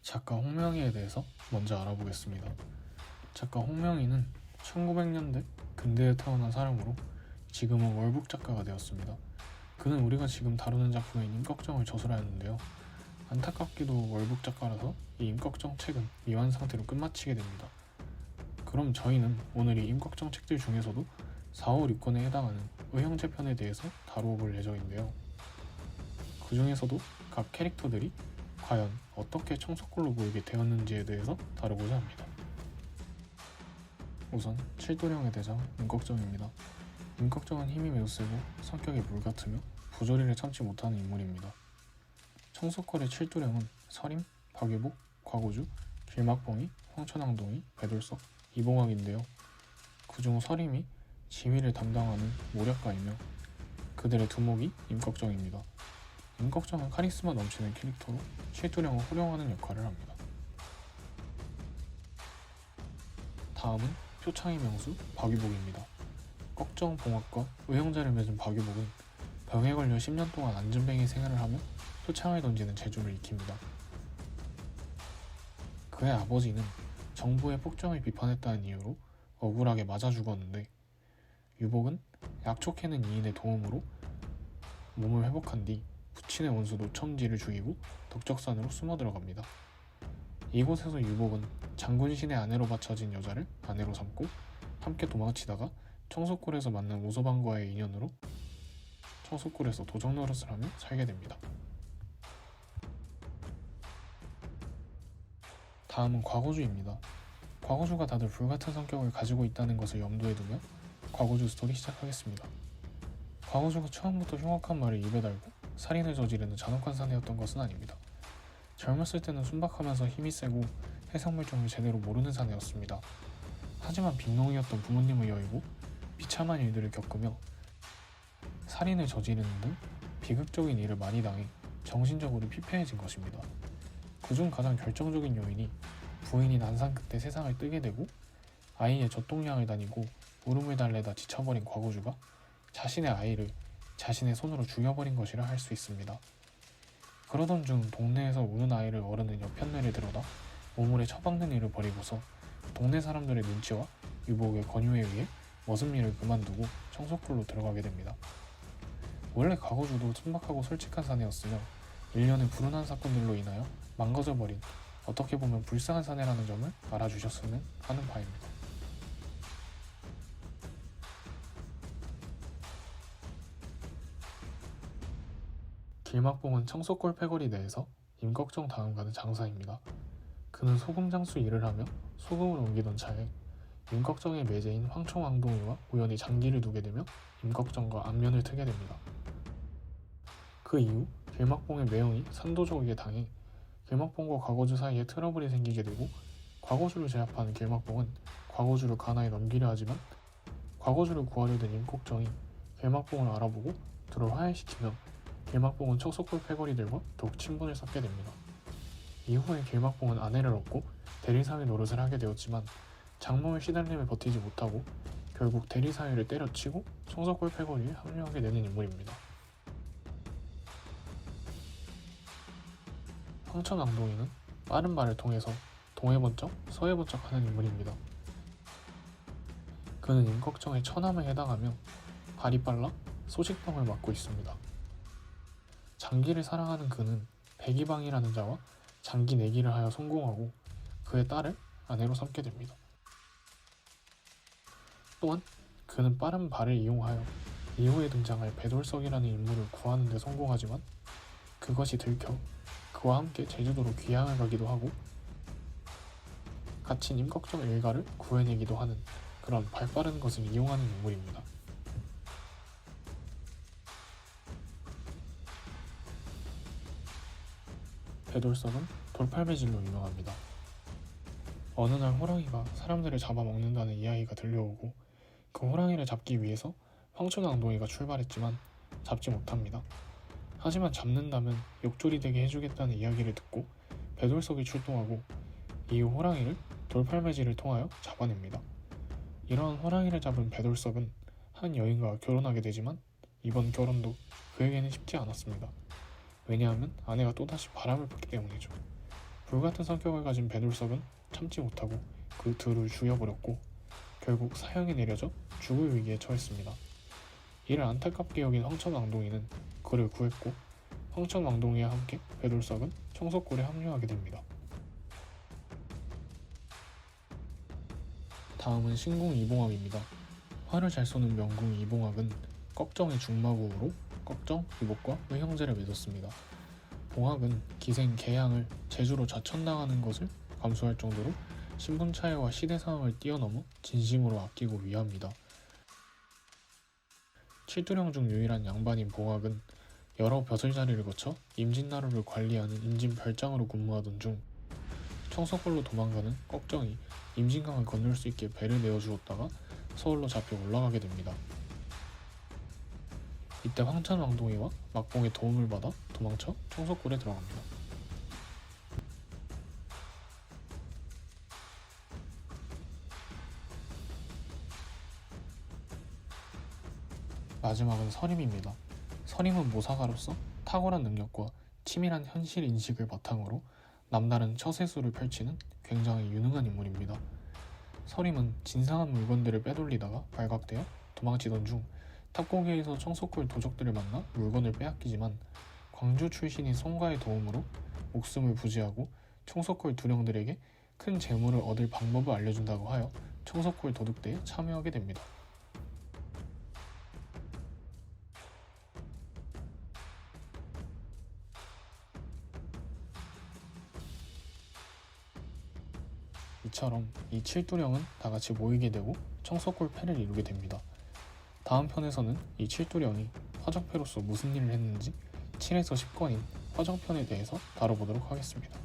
작가 홍명희에 대해서 먼저 알아보겠습니다. 작가 홍명희는 1900년대 근대에 태어난 사람으로 지금은 월북 작가가 되었습니다. 그는 우리가 지금 다루는 작품인 임꺽정을 저술하였는데요. 안타깝게도 월북 작가라서 이 임꺽정 책은 미완 상태로 끝마치게 됩니다. 그럼 저희는 오늘 이 임꺽정 책들 중에서도 4, 5, 6권에 해당하는 의형제 편에 대해서 다루어 볼 예정인데요. 그 중에서도 각 캐릭터들이 과연 어떻게 청석골로 보이게 되었는지에 대해서 다루고자 합니다. 우선 칠도령의 대장 임꺽정입니다. 임꺽정은 힘이 매우 세고 성격이 불같으며 부조리를 참지 못하는 인물입니다. 청석골의 칠도령은 서림, 박유복, 과고주, 길막봉이, 황천왕동이, 배돌석, 이봉학인데요. 그중 서림이 지휘를 담당하는 모략가이며 그들의 두목이 임꺽정입니다. 임꺽정은 카리스마 넘치는 캐릭터로 칠도령을 호령하는 역할을 합니다. 다음은 표창의 명수 박유복입니다. 꺽정봉학과 의형제를 맺은 박유복은 병에 걸려 10년 동안 안전뱅이 생활을 하며 표창을 던지는 재주를 익힙니다. 그의 아버지는 정부의 폭정을 비판했다는 이유로 억울하게 맞아 죽었는데 유복은 약촉해낸 이인의 도움으로 몸을 회복한 뒤 부친의 원수 노첨지를 죽이고 덕적산으로 숨어 들어갑니다. 이곳에서 유복은 장군신의 아내로 바쳐진 여자를 아내로 삼고 함께 도망치다가 청석골에서 만난 오서방과의 인연으로 청석골에서 도적 노릇을 하며 살게 됩니다. 다음은 과거주입니다. 과거주가 다들 불같은 성격을 가지고 있다는 것을 염두에 두며 과거주 스토리 시작하겠습니다. 과거주가 처음부터 흉악한 말을 입에 달고 살인을 저지르는 잔혹한 사내였던 것은 아닙니다. 젊었을 때는 순박하면서 힘이 세고 해상물정을 제대로 모르는 사내였습니다. 하지만 빈농이었던 부모님을 여의고 비참한 일들을 겪으며 살인을 저지르는 등 비극적인 일을 많이 당해 정신적으로 피폐해진 것입니다. 그중 가장 결정적인 요인이 부인이 난상 끝에 세상을 뜨게 되고 아이의 젖동량을 다니고 울음을 달래다 지쳐버린 과거주가 자신의 아이를 자신의 손으로 죽여버린 것이라 할 수 있습니다. 그러던 중 동네에서 우는 아이를 어른은 옆편내를 들어다 우물에 처박는 일을 벌이고서 동네 사람들의 눈치와 유복의 권유에 의해 머슴 일을 그만두고 청석골로 들어가게 됩니다. 원래 과거주도 순박하고 솔직한 사내였으며 일련의 불운한 사건들로 인하여 망가져버린 어떻게 보면 불쌍한 사내라는 점을 알아주셨으면 하는 바입니다. 길막봉은 청석골 패거리 내에서 임꺽정 다음가는 장사입니다. 그는 소금 장수 일을 하며 소금을 옮기던 차에 임꺽정의 매제인 황청왕동이와 우연히 장기를 두게 되며 임꺽정과 안면을 트게 됩니다. 그 이후 길막봉의 매형이 산도적에게 당해 길막봉과 과거주 사이에 트러블이 생기게 되고 과거주를 제압하는 길막봉은 과거주를 가나에 넘기려 하지만 과거주를 구하려 든 임꺽정이 길막봉을 알아보고 둘을 화해시키며 길막봉은 청석골 패거리들과 더욱 친분을 쌓게 됩니다. 이후에 길막봉은 아내를 얻고 대리사회 노릇을 하게 되었지만 장모의 시달림에 버티지 못하고 결국 대리사회를 때려치고 청석골 패거리에 합류하게 되는 인물입니다. 황천왕동이는 빠른 말을 통해서 동해번쩍 서해번쩍 하는 인물입니다. 그는 임꺽정의 처남에 해당하며 발이 빨라 소식방을 맡고 있습니다. 장기를 사랑하는 그는 백이방이라는 자와 장기 내기를 하여 성공하고 그의 딸을 아내로 삼게 됩니다. 또한 그는 빠른 발을 이용하여 이후에 등장할 배돌석이라는 인물을 구하는 데 성공하지만 그것이 들켜 그와 함께 제주도로 귀향을 가기도 하고 갇힌 임꺽정 일가를 구해내기도 하는 그런 발빠른 것을 이용하는 인물입니다. 배돌석은 돌팔매질로 유명합니다. 어느 날 호랑이가 사람들을 잡아먹는다는 이야기가 들려오고 그 호랑이를 잡기 위해서 황천왕동이가 출발했지만 잡지 못합니다. 하지만 잡는다면 욕조리 되게 해주겠다는 이야기를 듣고 배돌석이 출동하고 이후 호랑이를 돌팔매질을 통하여 잡아냅니다. 이러한 호랑이를 잡은 배돌석은 한 여인과 결혼하게 되지만 이번 결혼도 그에게는 쉽지 않았습니다. 왜냐하면 아내가 또다시 바람을 폈기 때문이죠. 불같은 성격을 가진 배돌석은 참지 못하고 그 둘을 죽여버렸고 결국 사형이 내려져 죽을 위기에 처했습니다. 이를 안타깝게 여긴 황천왕동이는 그를 구했고 황천왕동이와 함께 배돌석은 청석골에 합류하게 됩니다. 다음은 신궁 이봉학입니다. 활을 잘 쏘는 명궁 이봉학은 꺽정의 중마고으로 꺽정, 이복과 의형제를 맺었습니다. 봉학은 기생 계양을 제주로 좌천당하는 것을 감수할 정도로 신분 차이와 시대 상황을 뛰어넘어 진심으로 아끼고 위합니다. 칠두령 중 유일한 양반인 봉학은 여러 벼슬자리를 거쳐 임진나루를 관리하는 임진별장으로 근무하던 중 청석골로 도망가는 꺽정이 임진강을 건널 수 있게 배를 내어주었다가 서울로 잡혀 올라가게 됩니다. 이때 황천왕동이와 막봉의 도움을 받아 도망쳐 청석골에 들어갑니다. 마지막은 서림입니다. 서림은 모사가로서 탁월한 능력과 치밀한 현실 인식을 바탕으로 남다른 처세술을 펼치는 굉장히 유능한 인물입니다. 서림은 진상한 물건들을 빼돌리다가 발각되어 도망치던 중 탑고개에서 청석골 도적들을 만나 물건을 빼앗기지만 광주 출신인 송가의 도움으로 목숨을 부지하고 청석골 두령들에게 큰 재물을 얻을 방법을 알려준다고 하여 청석골 도둑대에 참여하게 됩니다. 이처럼 이 칠두령은 다같이 모이게 되고 청석골 패를 이루게 됩니다. 다음 편에서는 이 칠두령이 화정패로서 무슨 일을 했는지 7에서 10권인 화정편에 대해서 다뤄보도록 하겠습니다.